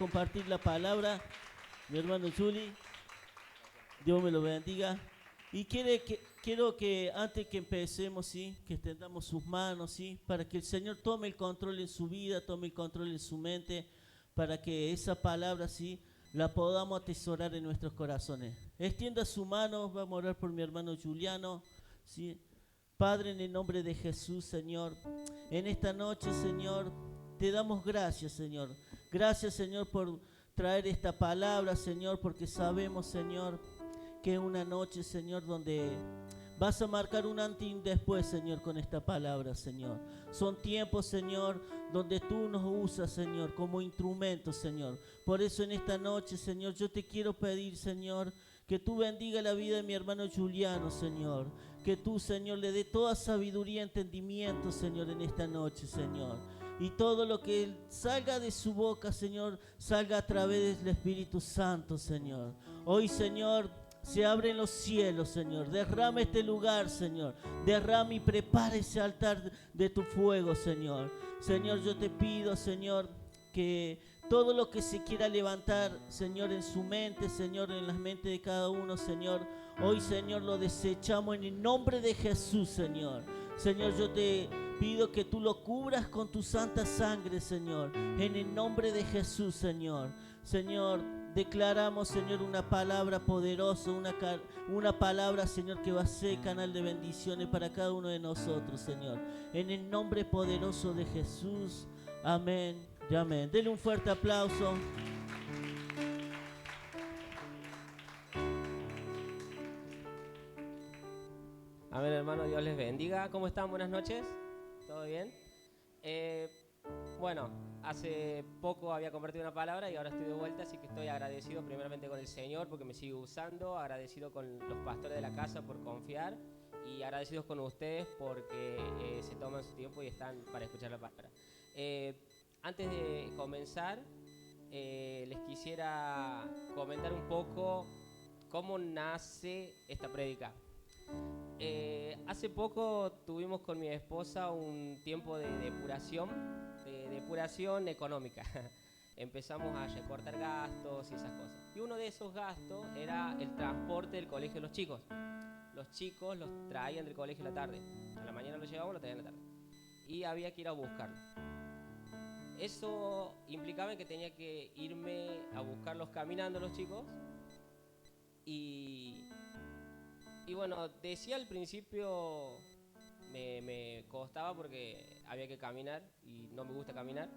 compartir la palabra, mi hermano Juli, Dios me lo bendiga. Y quiero que antes que empecemos, ¿sí? Que extendamos sus manos, ¿sí? Para que el Señor tome el control en su vida, tome el control en su mente, para que esa palabra, ¿sí? La podamos atesorar en nuestros corazones. Extienda su mano, vamos a orar por mi hermano Juliano, ¿sí? Padre, en el nombre de Jesús, Señor, en esta noche, Señor, te damos gracias, Señor. Gracias, Señor, por traer esta palabra, Señor, porque sabemos, Señor, que es una noche, Señor, donde vas a marcar un antes y un después, Señor, con esta palabra, Señor. Son tiempos, Señor, donde tú nos usas, Señor, como instrumento, Señor. Por eso en esta noche, Señor, yo te quiero pedir, Señor, que tú bendiga la vida de mi hermano Juliano, Señor. Que tú, Señor, le dé toda sabiduría y entendimiento, Señor, en esta noche, Señor. Y todo lo que salga de su boca, Señor, salga a través del Espíritu Santo, Señor. Hoy, Señor, se abren los cielos, Señor. Derrama este lugar, Señor. Derrama y prepara ese altar de tu fuego, Señor. Señor, yo te pido, Señor, que todo lo que se quiera levantar, Señor, en su mente, Señor, en las mentes de cada uno, Señor, hoy, Señor, lo desechamos en el nombre de Jesús, Señor. Señor, yo te pido que tú lo cubras con tu santa sangre, Señor, en el nombre de Jesús, Señor. Señor, declaramos, Señor, una palabra poderosa, una palabra, Señor, que va a ser canal de bendiciones para cada uno de nosotros, Señor. En el nombre poderoso de Jesús. Amén y amén. Denle un fuerte aplauso. Amén, hermano, Dios les bendiga. ¿Cómo están? Buenas noches. ¿Todo bien? Bueno, hace poco había compartido una palabra y ahora estoy de vuelta, así que estoy agradecido primeramente con el Señor porque me sigue usando, agradecido con los pastores de la casa por confiar y agradecidos con ustedes porque se toman su tiempo y están para escuchar la palabra. Antes de comenzar, les quisiera comentar un poco cómo nace esta prédica. Hace poco tuvimos con mi esposa un tiempo de depuración económica. Empezamos a recortar gastos y esas cosas. Y uno de esos gastos era el transporte del colegio de los chicos. Los chicos los traían del colegio en la tarde. A la mañana los llevaban, los traían en la tarde. Y había que ir a buscarlos. Eso implicaba que tenía que irme a buscarlos caminando los chicos. Y bueno, decía al principio me costaba porque había que caminar y no me gusta caminar.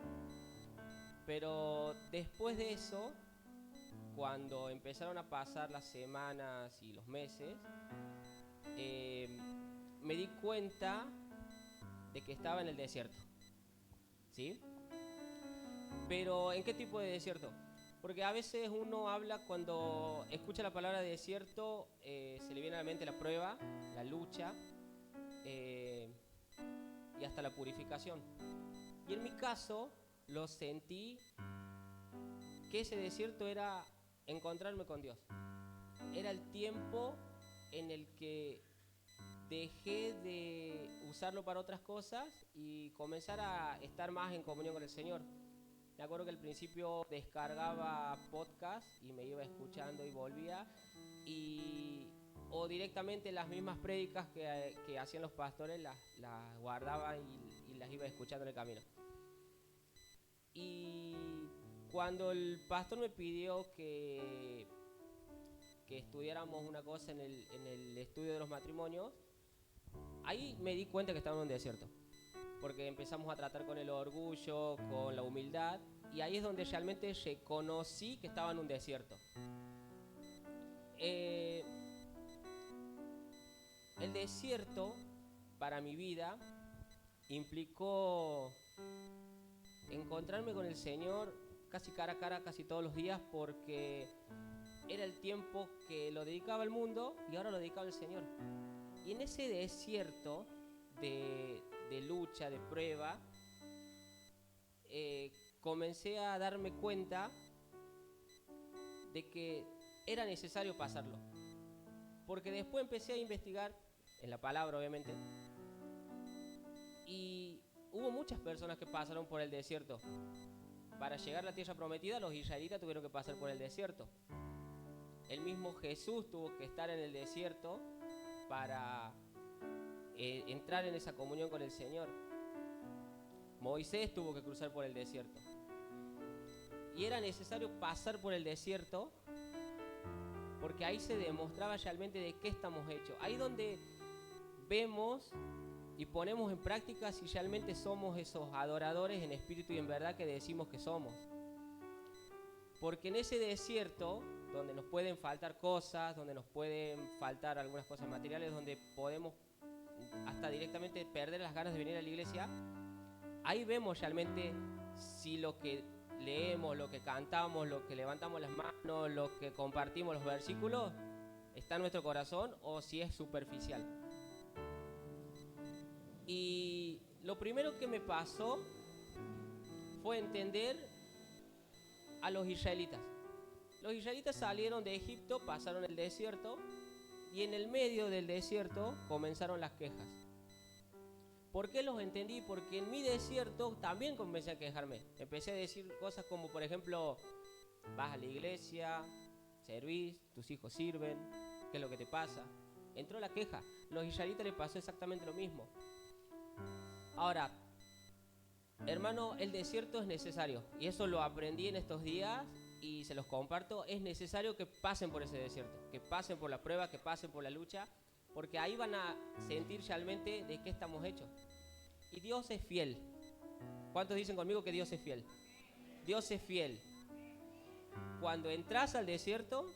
Pero después de eso, cuando empezaron a pasar las semanas y los meses, me di cuenta de que estaba en el desierto. ¿Sí? Pero ¿en qué tipo de desierto? Porque a veces uno habla, cuando escucha la palabra desierto, se le viene a la mente la prueba, la lucha y hasta la purificación. Y en mi caso lo sentí que ese desierto era encontrarme con Dios. Era el tiempo en el que dejé de usarlo para otras cosas y comenzar a estar más en comunión con el Señor. Me acuerdo que al principio descargaba podcast y me iba escuchando y volvía, o directamente las mismas prédicas que hacían los pastores las guardaba y las iba escuchando en el camino. Y cuando el pastor me pidió que estudiáramos una cosa en el estudio de los matrimonios, ahí me di cuenta que estaba en un desierto. Porque empezamos a tratar con el orgullo, con la humildad, y ahí es donde realmente reconocí que estaba en un desierto. El desierto para mi vida implicó encontrarme con el Señor casi cara a cara, casi todos los días, porque era el tiempo que lo dedicaba al mundo y ahora lo dedicaba al Señor. Y en ese desierto de lucha, de prueba, comencé a darme cuenta de que era necesario pasarlo. Porque después empecé a investigar, en la palabra obviamente, y hubo muchas personas que pasaron por el desierto. para llegar a la tierra prometida, los israelitas tuvieron que pasar por el desierto. El mismo Jesús tuvo que estar en el desierto para entrar en esa comunión con el Señor. Moisés tuvo que cruzar por el desierto. Y era necesario pasar por el desierto porque ahí se demostraba realmente de qué estamos hechos. Ahí donde vemos y ponemos en práctica si realmente somos esos adoradores en espíritu y en verdad que decimos que somos. Porque en ese desierto, donde nos pueden faltar cosas, donde nos pueden faltar algunas cosas materiales, donde podemos hasta directamente perder las ganas de venir a la iglesia, ahí vemos realmente si lo que leemos, lo que cantamos, lo que levantamos las manos, lo que compartimos, los versículos, está en nuestro corazón o si es superficial. Y lo primero que me pasó fue entender a los israelitas. Los israelitas salieron de Egipto, pasaron el desierto y en el medio del desierto comenzaron las quejas. ¿Por qué los entendí? Porque en mi desierto también comencé a quejarme. Empecé a decir cosas como, por ejemplo, vas a la iglesia, servís, tus hijos sirven, ¿qué es lo que te pasa? Entró la queja. Los israelitas les pasó exactamente lo mismo. Ahora, hermano, el desierto es necesario. Y eso lo aprendí en estos días y se los comparto. Es necesario que pasen por ese desierto, que pasen por la prueba, que pasen por la lucha, porque ahí van a sentir realmente de qué estamos hechos. Y Dios es fiel. ¿Cuántos dicen conmigo que Dios es fiel? Dios es fiel. Cuando entras al desierto,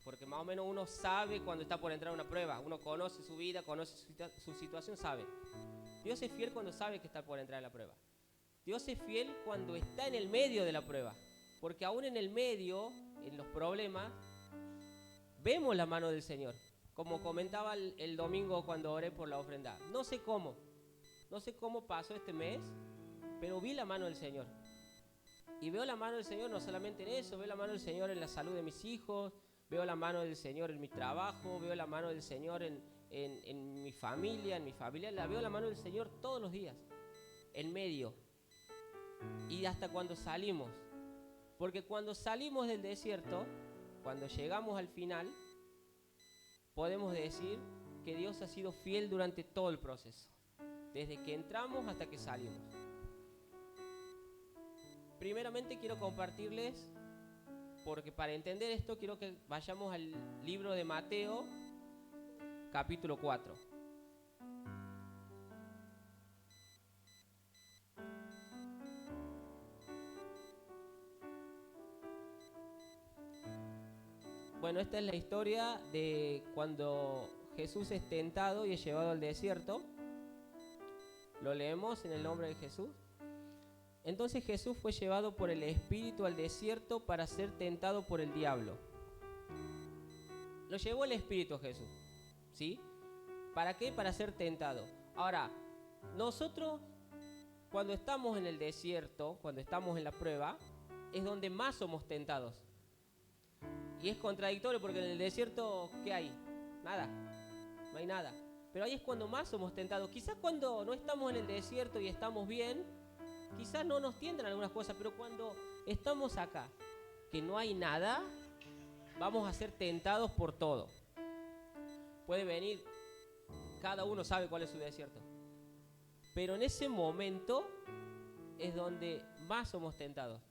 porque más o menos uno sabe cuando está por entrar a una prueba, uno conoce su vida, conoce su situación, sabe. Dios es fiel cuando sabe que está por entrar a la prueba. Dios es fiel cuando está en el medio de la prueba, porque aún en el medio, en los problemas, vemos la mano del Señor. Como comentaba el domingo cuando oré por la ofrenda, no sé cómo pasó este mes, pero vi la mano del Señor. Y veo la mano del Señor no solamente en eso, veo la mano del Señor en la salud de mis hijos, veo la mano del Señor en mi trabajo, veo la mano del Señor en mi familia, veo la mano del Señor todos los días, en medio. Y hasta cuando salimos, porque cuando salimos del desierto, cuando llegamos al final, podemos decir que Dios ha sido fiel durante todo el proceso, desde que entramos hasta que salimos. Primeramente quiero compartirles, porque para entender esto quiero que vayamos al libro de Mateo, capítulo 4. Bueno, esta es la historia de cuando Jesús es tentado y es llevado al desierto. Lo leemos en el nombre de Jesús. Entonces Jesús fue llevado por el Espíritu al desierto para ser tentado por el diablo. Lo llevó el Espíritu Jesús, ¿sí? ¿Para qué? Para ser tentado. Ahora, nosotros cuando estamos en el desierto, cuando estamos en la prueba, es donde más somos tentados. Y es contradictorio porque en el desierto, ¿qué hay? Nada, no hay nada. Pero ahí es cuando más somos tentados. Quizás cuando no estamos en el desierto y estamos bien, quizás no nos tientan algunas cosas, pero cuando estamos acá, que no hay nada, vamos a ser tentados por todo. Puede venir, cada uno sabe cuál es su desierto. Pero en ese momento es donde más somos tentados.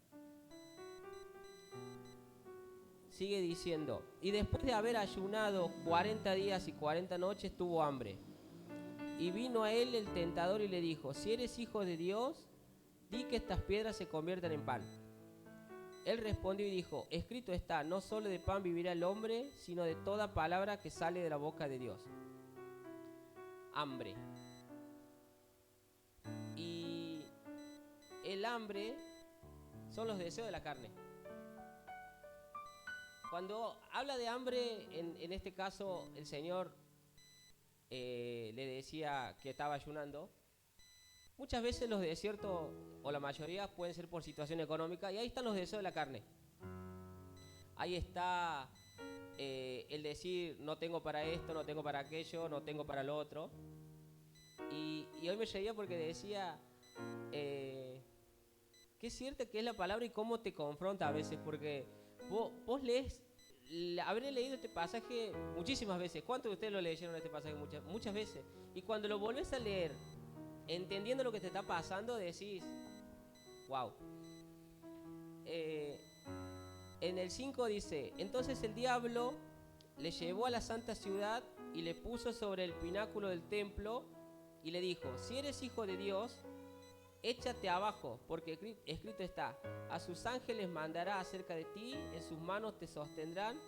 Sigue diciendo, y después de haber ayunado 40 días y 40 noches tuvo hambre. Y vino a él el tentador y le dijo, si eres hijo de Dios, di que estas piedras se conviertan en pan. Él respondió y dijo, escrito está, no solo de pan vivirá el hombre, sino de toda palabra que sale de la boca de Dios. Hambre. Y el hambre son los deseos de la carne. Cuando habla de hambre, en este caso el Señor le decía que estaba ayunando. Muchas veces los desiertos, o la mayoría, pueden ser por situación económica, y ahí están los deseos de la carne. Ahí está el decir, no tengo para esto, no tengo para aquello, no tengo para lo otro. Y hoy me reía porque decía, qué qué cierta que es la palabra y cómo te confronta a veces, porque vos lees, habré leído este pasaje muchísimas veces. ¿Cuántos de ustedes lo leyeron este pasaje muchas veces? Y cuando lo volvés a leer, entendiendo lo que te está pasando, decís, wow. En el 5 dice, entonces el diablo le llevó a la santa ciudad y le puso sobre el pináculo del templo y le dijo, si eres hijo de Dios, échate abajo, porque escrito está, a sus ángeles mandará acerca de ti, en sus manos te sostendrán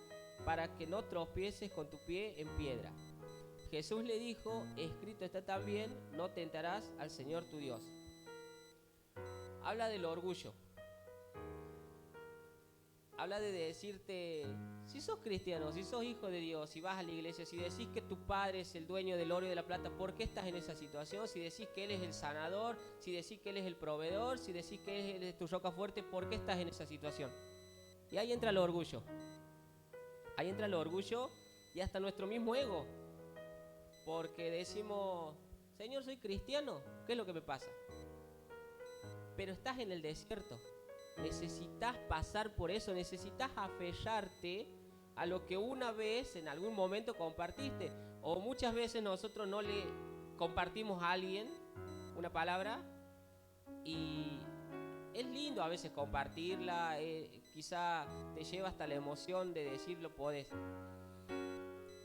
para que no tropieces con tu pie en piedra. Jesús le dijo, escrito está también, no tentarás al Señor tu Dios. Habla del orgullo. Habla de decirte, si sos cristiano, si sos hijo de Dios, si vas a la iglesia, si decís que tu padre es el dueño del oro y de la plata, ¿por qué estás en esa situación? Si decís que Él es el sanador, si decís que Él es el proveedor, si decís que Él es tu roca fuerte, ¿por qué estás en esa situación? Y ahí entra el orgullo. Ahí entra el orgullo y hasta nuestro mismo ego. Porque decimos, Señor, soy cristiano, ¿qué es lo que me pasa? Pero estás en el desierto. Necesitas pasar por eso, necesitas aferrarte a lo que una vez, en algún momento compartiste. O muchas veces nosotros no le compartimos a alguien una palabra y es lindo a veces compartirla, quizá te lleva hasta la emoción de decirlo, podés.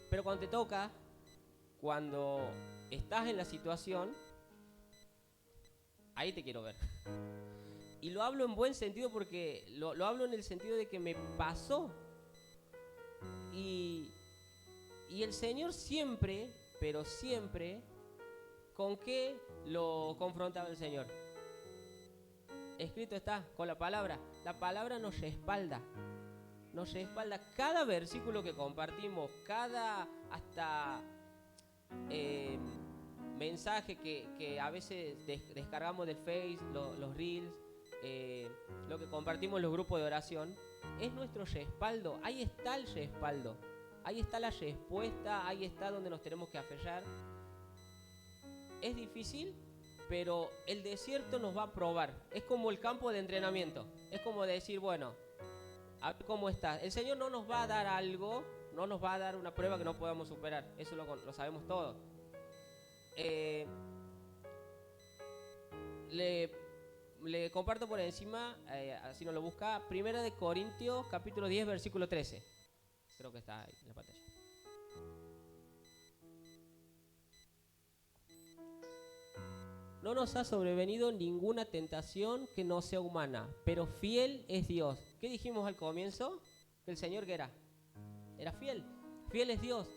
Pero cuando te toca, cuando estás en la situación, ahí te quiero ver. Y lo hablo en buen sentido porque lo hablo en el sentido de que me pasó. Y el Señor siempre, pero siempre, ¿con qué lo confrontaba el Señor? Escrito está, con la palabra. La palabra nos respalda. Nos respalda cada versículo que compartimos, cada hasta mensaje que a veces descargamos del Face, los Reels. Lo que compartimos en los grupos de oración es nuestro respaldo. Ahí está el respaldo, ahí está la respuesta, ahí está donde nos tenemos que aferrar. Es difícil, pero el desierto nos va a probar. Es como el campo de entrenamiento. Es como decir, bueno, a ver cómo está. El Señor no nos va a dar algo, no nos va a dar una prueba que no podamos superar. Eso lo sabemos todos. Le comparto por encima, así no lo busca, 1 Corintios capítulo 10 versículo 13. Creo que está ahí en la pantalla. No nos ha sobrevenido ninguna tentación que no sea humana, pero fiel es Dios. ¿Qué dijimos al comienzo? Que el Señor que era fiel. Fiel es Dios,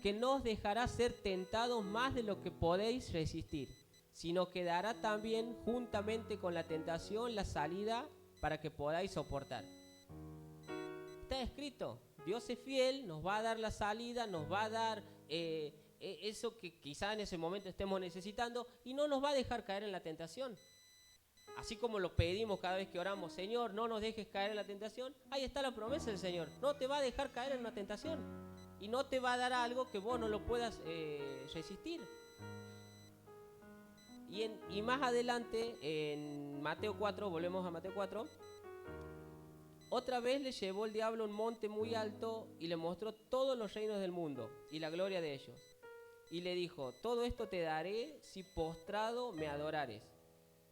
que no os dejará ser tentados más de lo que podéis resistir, sino que dará también juntamente con la tentación la salida para que podáis soportar. Está escrito, Dios es fiel, nos va a dar la salida, nos va a dar eso que quizá en ese momento estemos necesitando y no nos va a dejar caer en la tentación. Así como lo pedimos cada vez que oramos, Señor, no nos dejes caer en la tentación, ahí está la promesa del Señor, no te va a dejar caer en una tentación y no te va a dar algo que vos no lo puedas resistir. Y más adelante, en Mateo 4, volvemos a Mateo 4, otra vez le llevó el diablo a un monte muy alto y le mostró todos los reinos del mundo y la gloria de ellos. Y le dijo, todo esto te daré si postrado me adorares.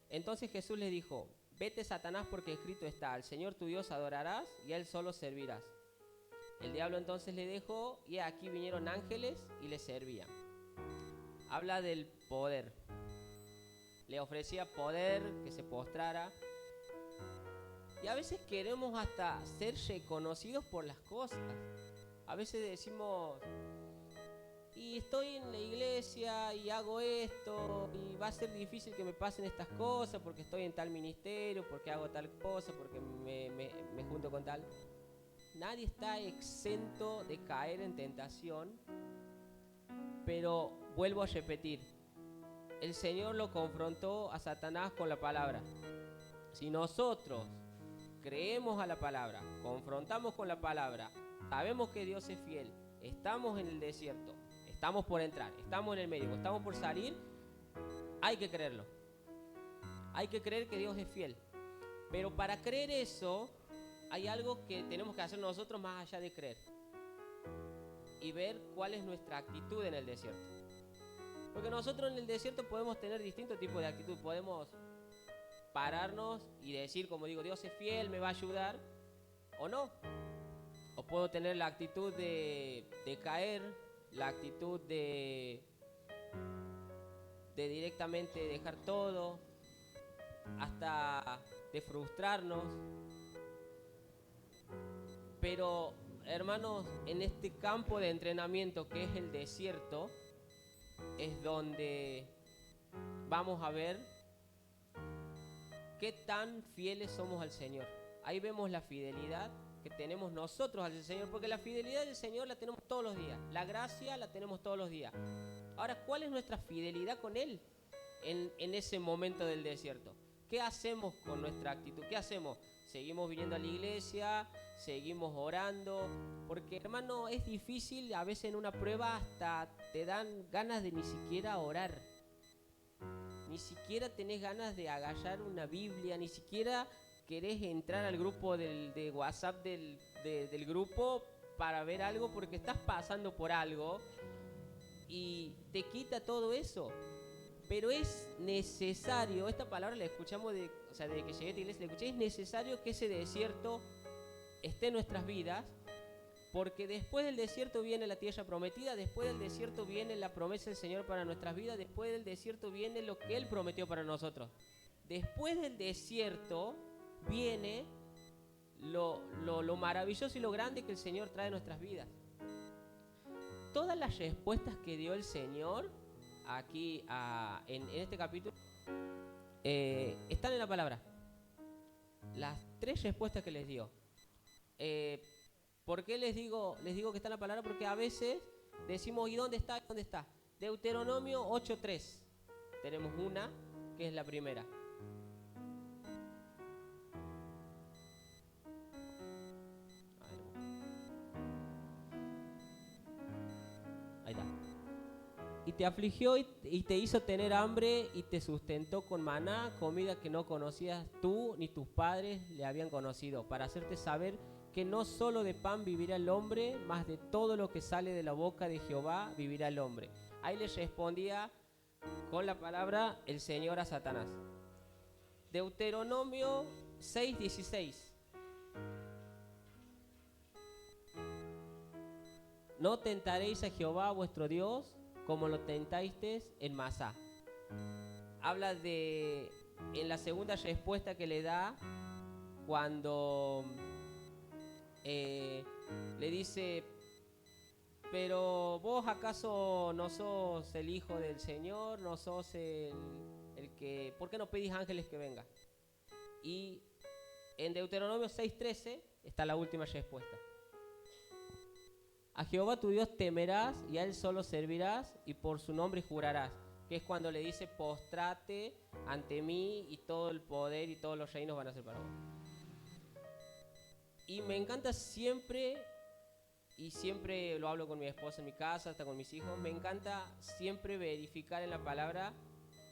Entonces Jesús le dijo, vete Satanás porque escrito está, al Señor tu Dios adorarás y a Él solo servirás. El diablo entonces le dejó y aquí vinieron ángeles y le servían. Habla del poder. Le ofrecía poder, que se postrara. Y a veces queremos hasta ser reconocidos por las cosas. A veces decimos, y estoy en la iglesia y hago esto, y va a ser difícil que me pasen estas cosas porque estoy en tal ministerio, porque hago tal cosa, porque me junto con tal. Nadie está exento de caer en tentación, pero vuelvo a repetir, el Señor lo confrontó a Satanás con la palabra. Si nosotros creemos a la palabra, confrontamos con la palabra, sabemos que Dios es fiel, estamos en el desierto, estamos por entrar, estamos en el medio, estamos por salir, hay que creerlo. Hay que creer que Dios es fiel. Pero para creer eso, hay algo que tenemos que hacer nosotros más allá de creer. Y ver cuál es nuestra actitud en el desierto. Porque nosotros en el desierto podemos tener distintos tipos de actitud. Podemos pararnos y decir, como digo, Dios es fiel, me va a ayudar, o no. O puedo tener la actitud de caer, la actitud de directamente dejar todo, hasta de frustrarnos. Pero, hermanos, en este campo de entrenamiento que es el desierto, es donde vamos a ver qué tan fieles somos al Señor. Ahí vemos la fidelidad que tenemos nosotros al Señor, porque la fidelidad del Señor la tenemos todos los días, la gracia la tenemos todos los días. Ahora, ¿cuál es nuestra fidelidad con Él en ese momento del desierto? ¿Qué hacemos con nuestra actitud? ¿Qué hacemos? ¿Seguimos viniendo a la iglesia? ¿Seguimos orando? Porque, hermano, es difícil, a veces en una prueba hasta te dan ganas de ni siquiera orar. Ni siquiera tenés ganas de agarrar una Biblia, ni siquiera querés entrar al grupo de WhatsApp del grupo para ver algo porque estás pasando por algo y te quita todo eso. Pero es necesario, esta palabra la escuchamos desde que llegué a esta iglesia, la escuché, es necesario que ese desierto esté en nuestras vidas, porque después del desierto viene la tierra prometida, después del desierto viene la promesa del Señor para nuestras vidas, después del desierto viene lo que Él prometió para nosotros. Después del desierto viene lo maravilloso y lo grande que el Señor trae a nuestras vidas. Todas las respuestas que dio el Señor aquí en este capítulo están en la palabra. Las 3 respuestas que les dio. ¿Por qué les digo que está en la palabra? Porque a veces decimos, ¿y dónde está? ¿Dónde está? Deuteronomio 8:3. Tenemos una, que es la primera. Ahí está. Y te afligió y te hizo tener hambre y te sustentó con maná, comida que no conocías tú ni tus padres le habían conocido, para hacerte saber que no solo de pan vivirá el hombre, mas de todo lo que sale de la boca de Jehová vivirá el hombre. Ahí le respondía con la palabra el Señor a Satanás. Deuteronomio 6:16. No tentaréis a Jehová vuestro Dios como lo tentasteis en Masá. Habla en la segunda respuesta que le da cuando le dice, pero vos acaso no sos el hijo del Señor, no sos el que, ¿por qué no pedís ángeles que vengan? Y en Deuteronomio 6:13 está la última respuesta. A Jehová tu Dios temerás y a Él solo servirás y por su nombre jurarás. Que es cuando le dice, postrate ante mí y todo el poder y todos los reinos van a ser para vos. Y me encanta siempre, y siempre lo hablo con mi esposa en mi casa, hasta con mis hijos, me encanta siempre verificar en la palabra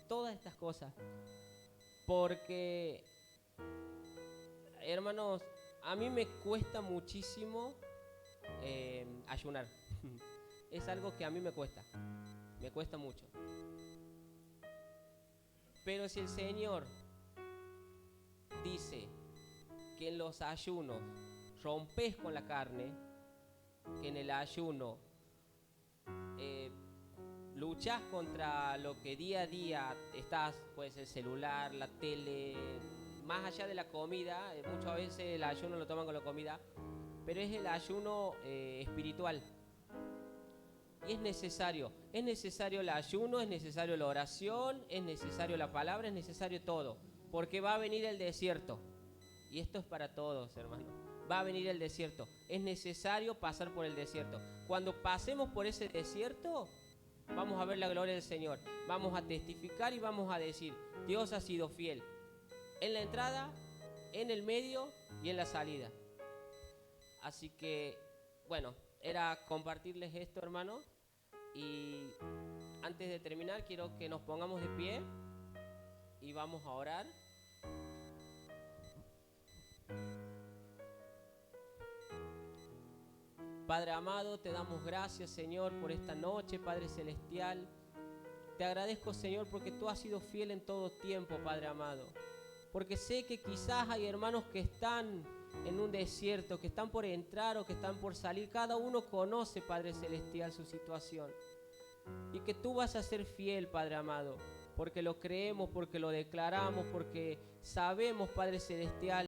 todas estas cosas. Porque, hermanos, a mí me cuesta muchísimo ayunar. Es algo que a mí me cuesta mucho. Pero si el Señor dice que en los ayunos rompes con la carne, que en el ayuno luchás contra lo que día a día estás, puede ser el celular, la tele, más allá de la comida, muchas veces el ayuno lo toman con la comida, pero es el ayuno espiritual. Y es necesario el ayuno, es necesario la oración, es necesario la palabra, es necesario todo, porque va a venir el desierto. Y esto es para todos, hermanos. Va a venir el desierto. Es necesario pasar por el desierto. Cuando pasemos por ese desierto, vamos a ver la gloria del Señor. Vamos a testificar y vamos a decir, Dios ha sido fiel. En la entrada, en el medio y en la salida. Así que, bueno, era compartirles esto, hermano. Y antes de terminar, quiero que nos pongamos de pie y vamos a orar. Padre amado, te damos gracias, Señor, por esta noche, Padre celestial. Te agradezco, Señor, porque tú has sido fiel en todo tiempo, Padre amado. Porque sé que quizás hay hermanos que están en un desierto, que están por entrar o que están por salir. Cada uno conoce, Padre celestial, su situación. Y que tú vas a ser fiel, Padre amado, porque lo creemos, porque lo declaramos, porque sabemos, Padre celestial,